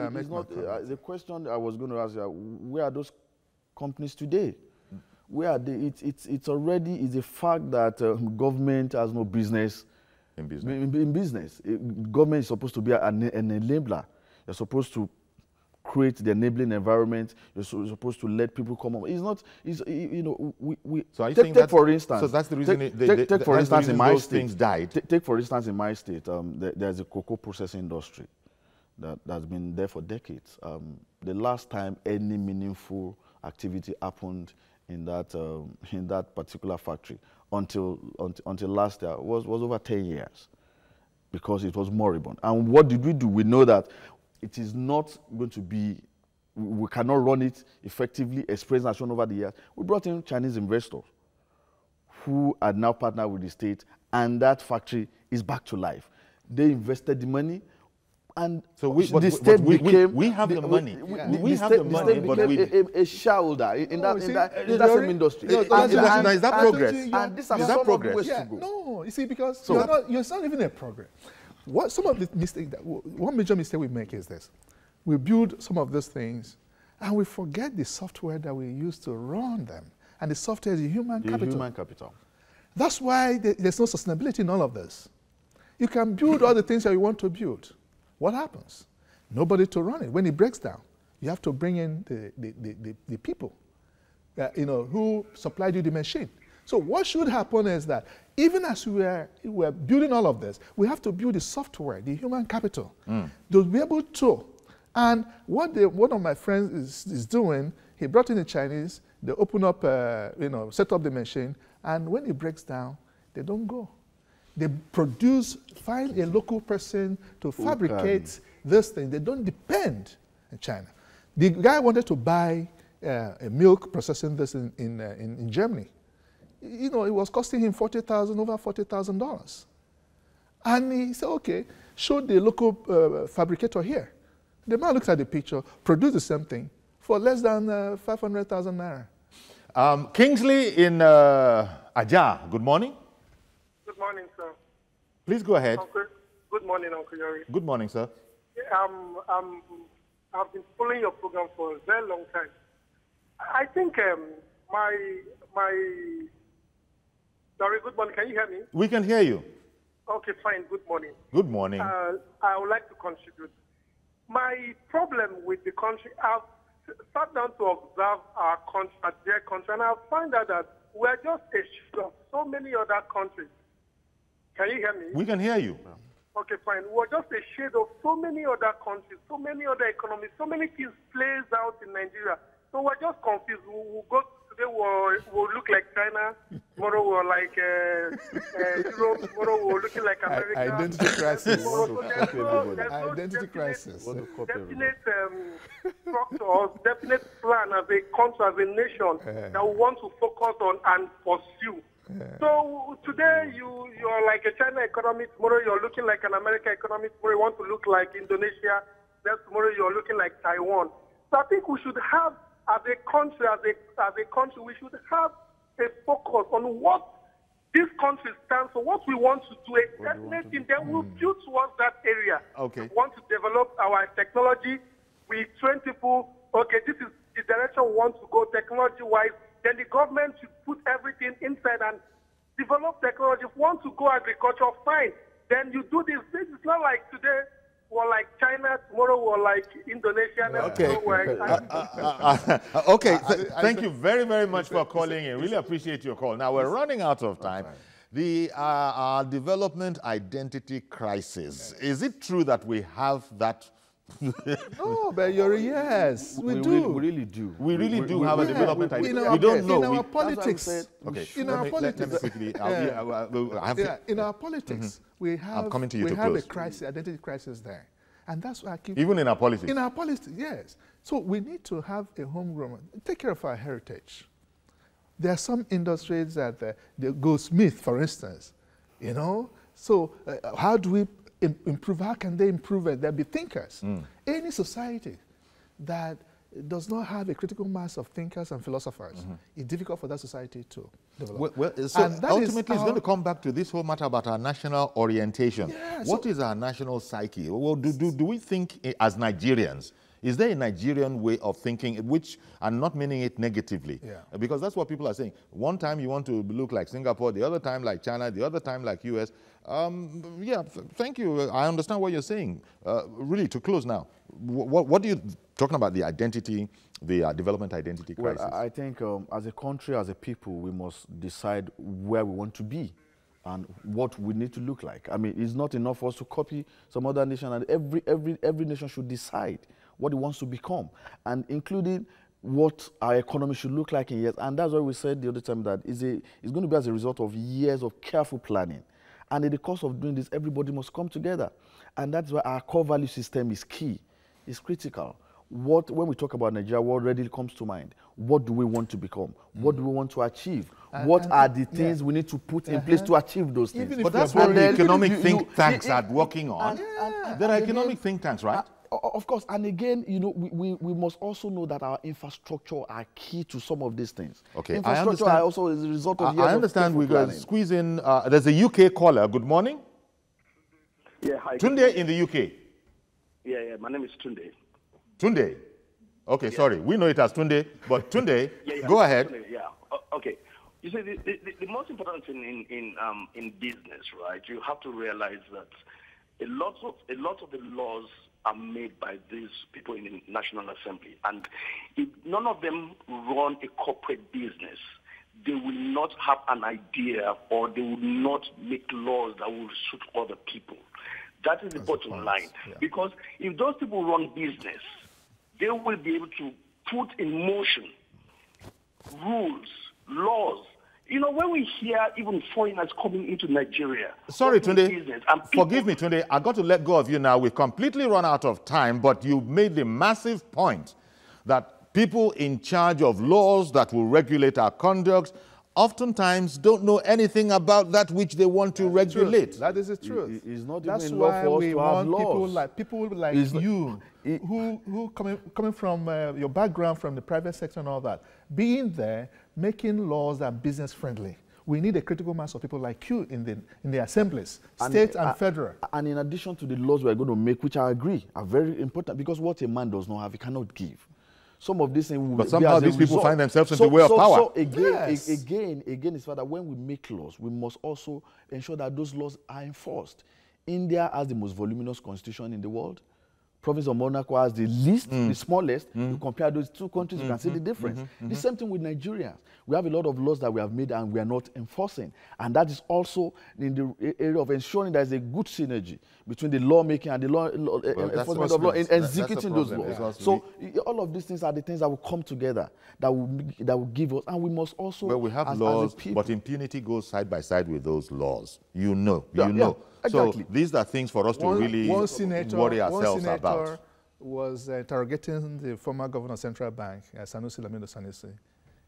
The question I was going to ask you, where are those companies today? Where are they? It's a fact that government has no business in business. Government is supposed to be an enabler. You're supposed to create the enabling environment. You're supposed to let people come up. It's not. So take for instance. So that's the reason. Take for instance in my state. Things died. Take for instance in my state. There's a cocoa processing industry that's been there for decades. The last time any meaningful activity happened in that particular factory until last year was over 10 years, because it was moribund. And what did we do? We know that it is not going to be, we cannot run it effectively. Experience has shown over the years. We brought in Chinese investors who are now partnered with the state, and that factory is back to life. They invested the money. And so we have the money. We have the money, but we a shareholder in that same industry. Is that progress? And this is that progress? No, you see, because you're not even a progress. One major mistake we make is this: we build some of those things, and we forget the software that we use to run them, and the software is the human capital. That's why there's no sustainability in all of this. You can build all the things that you want to build. What happens? Nobody to run it. When it breaks down, you have to bring in the people who supplied you the machine. So what should happen is that even as we're building all of this, we have to build the software, the human capital, to be able to. And what one of my friends is doing, he brought in the Chinese, they open up, set up the machine, and when it breaks down, they don't go. They find a local person to fabricate this thing. They don't depend on China. The guy wanted to buy a milk processing this in Germany. It was costing him over $40,000. And he said, okay, show the local fabricator here. The man looked at the picture, produced the same thing for less than 500,000 naira. Kingsley in Ajah, good morning. Good morning, sir. Please go ahead. Good morning, Uncle Yori. Good morning, sir. I've been following your program for a very long time. I think sorry, good morning. Can you hear me? We can hear you. Okay, fine. Good morning. Good morning. I would like to contribute. My problem with the country, I've sat down to observe our country, their country, and I've found out that we're just a share of so many other countries. Can you hear me? We can hear you. Okay, fine. We're just a shade of so many other countries, so many other economies, so many things plays out in Nigeria. So we're just confused. We'll go today, we'll look like China. Tomorrow we're like Europe. Tomorrow we're looking like America. Identity crisis. Identity crisis. Definite structure or definite plan as a country, as a nation that we want to focus on and pursue. So today you're like a China economy, tomorrow you're looking like an American economy, tomorrow you want to look like Indonesia, then tomorrow you're looking like Taiwan. So I think we should have, as a country, we should have a focus on what this country stands for, what we want to do, a definite thing, then we'll build towards that area. Okay. We want to develop our technology, we train people, okay, this is the direction we want to go technology-wise. Then the government should put everything inside and develop technology. If you want to go agriculture, fine. Then you do this. This is not like today we're like China, tomorrow we're like Indonesia. Okay. Okay. Thank you very, very much for calling in. Really appreciate your call. Now, we're running out of time. The development identity crisis. Is it true that we have that? No, but yes, we do. We really do. We really do have a development identity. We don't know. In our politics. Okay. In our politics. In our politics, we have a crisis, identity crisis there. And that's why I keep... Even in our politics? In our politics, yes. So we need to have a homegrown, take care of our heritage. There are some industries that they go Smith, for instance, you know. So how do we improve? How can they improve it? They'll be thinkers. Any society that does not have a critical mass of thinkers and philosophers, it's difficult for that society to develop. So ultimately, it's going to come back to this whole matter about our national orientation. Yeah, what is our national psyche? Well, do we think as Nigerians, is there a Nigerian way of thinking, which, and not meaning it negatively? Because that's what people are saying. One time you want to look like Singapore, the other time like China, the other time like US. Thank you. I understand what you're saying. Really, to close now, what do you, talking about the identity, the development identity crisis? Well, I think as a country, as a people, we must decide where we want to be and what we need to look like. I mean, it's not enough for us to copy some other nation, and every nation should decide what it wants to become, and including what our economy should look like in years. And that's why we said the other time that it's going to be as a result of years of careful planning. And in the course of doing this, everybody must come together. And that's why our core value system is key. It's critical. When we talk about Nigeria, what readily comes to mind? What do we want to become? What do we want to achieve? What are the things we need to put in place to achieve those things? But that's what the economic think tanks are working on. There are economic think tanks, right? Of course, and again, you know, we must also know that our infrastructure are key to some of these things. Okay, infrastructure are also as a result of years I understand. We're going to squeeze in. There's a UK caller. Good morning. Yeah, hi. Tunde in the UK. Yeah. My name is Tunde. Tunde. Okay, sorry. We know it as Tunde, but Tunde, go ahead. Tunde, okay. You see, the most important thing in business, right? You have to realize that a lot of the laws are made by these people in the National Assembly. And if none of them run a corporate business, they will not have an idea, or they will not make laws that will suit other people. That is the bottom line. Because if those people run business, they will be able to put in motion rules, laws. You know, when we hear even foreigners coming into Nigeria... Sorry, Tunde. Forgive me, Tunde. I got to let go of you now. We've completely run out of time, but you made the massive point that people in charge of laws that will regulate our conduct oftentimes don't know anything about that which they want to regulate. That is the truth. It's not That's even law why for us we to have want people like you, it, who coming from your background from the private sector and all that, being there, making laws that are business friendly. We need a critical mass of people like you in the assemblies, state and federal. And in addition to the laws we're going to make, which I agree are very important, because what a man does not have, he cannot give. Some of these things will But somehow these people find themselves in the way of power. So again, it's that when we make laws, we must also ensure that those laws are enforced. India has the most voluminous constitution in the world. Province of Monaco has the least, the smallest. You compare those two countries, you can see the difference. The same thing with Nigeria. We have a lot of laws that we have made and we are not enforcing. And that is also in the area of ensuring there is a good synergy between the lawmaking and the enforcement of law in executing those laws. So all of these things are the things that will come together, that will give us, and we must also... Well, we have laws, but impunity goes side by side with those laws. You know. Exactly. So these are things for us to really worry ourselves about. One senator was interrogating the former governor of Central Bank, Sanusi Lamido Sanusi.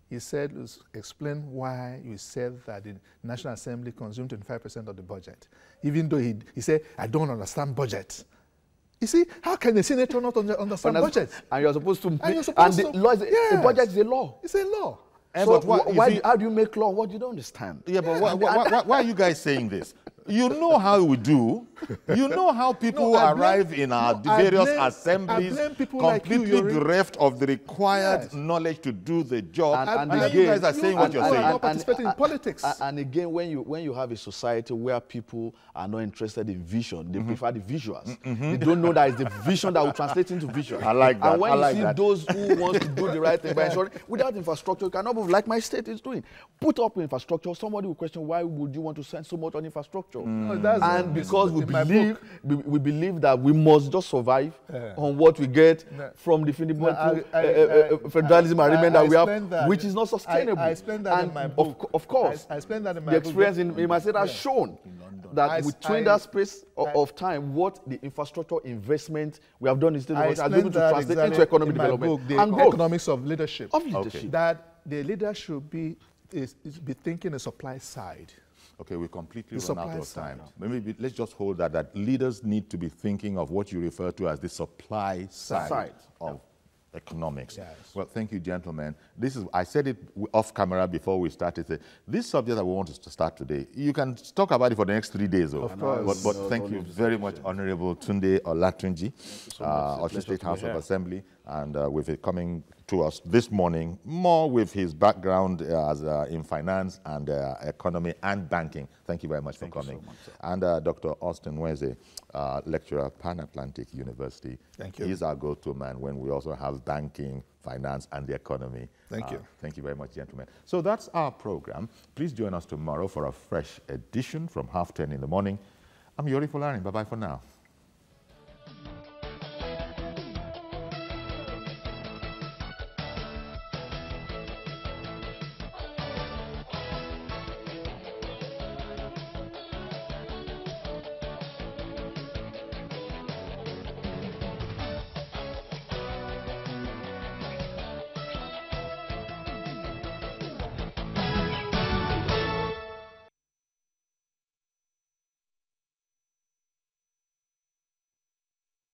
He said, explain why you said that the National Assembly consumed 25% of the budget. Even though he said, I don't understand budget. You see, how can a senator not understand budget? And you're supposed to... The budget is a law. It's a law. So how do you make law? What you don't understand? Yeah, but why are you guys saying this? You know how we do. You know how people arrive in our various assemblies completely bereft of the required knowledge to do the job. And again, you guys are saying what you're saying. Not participating in politics. And again, when you have a society where people are not interested in vision, they prefer the visuals. They don't know that it's the vision that will translate into vision. I like that. And when you see those who want to do the right thing by ensuring, without infrastructure, you cannot move like my state is doing. Put up infrastructure. Somebody will question, why would you want to spend so much on infrastruccture? And because we believe that we must just survive on what we get from the federalism agreement that we have, which is not sustainable. I explained that in my book. Of course. I explained that in my book. The experience in my state has shown that within that space of time, what the infrastructure investment we have done in state has been able to translate into economic development and growth. Economics of leadership. That the leader should be thinking the supply side. Okay, we completely run out of time. Maybe let's just hold that leaders need to be thinking of what you refer to as the supply side of economics. Yes. Well, thank you, gentlemen. I said it off camera before we started. This subject that we want to start today, you can talk about it for the next 3 days. Of course. But thank you very much, Honorable Tunde Olatunji, Osun State House of Assembly, and with it coming to us this morning, more with his background in finance and economy and banking. Thank you very much for coming. So much, and Dr. Austin Nweze, lecturer, Pan-Atlantic University. Thank you. He's our go-to man when we also have banking, finance, and the economy. Thank you. Thank you very much, gentlemen. So that's our program. Please join us tomorrow for a fresh edition from 10:30 in the morning. I'm Yori Folarin. Bye-bye for now.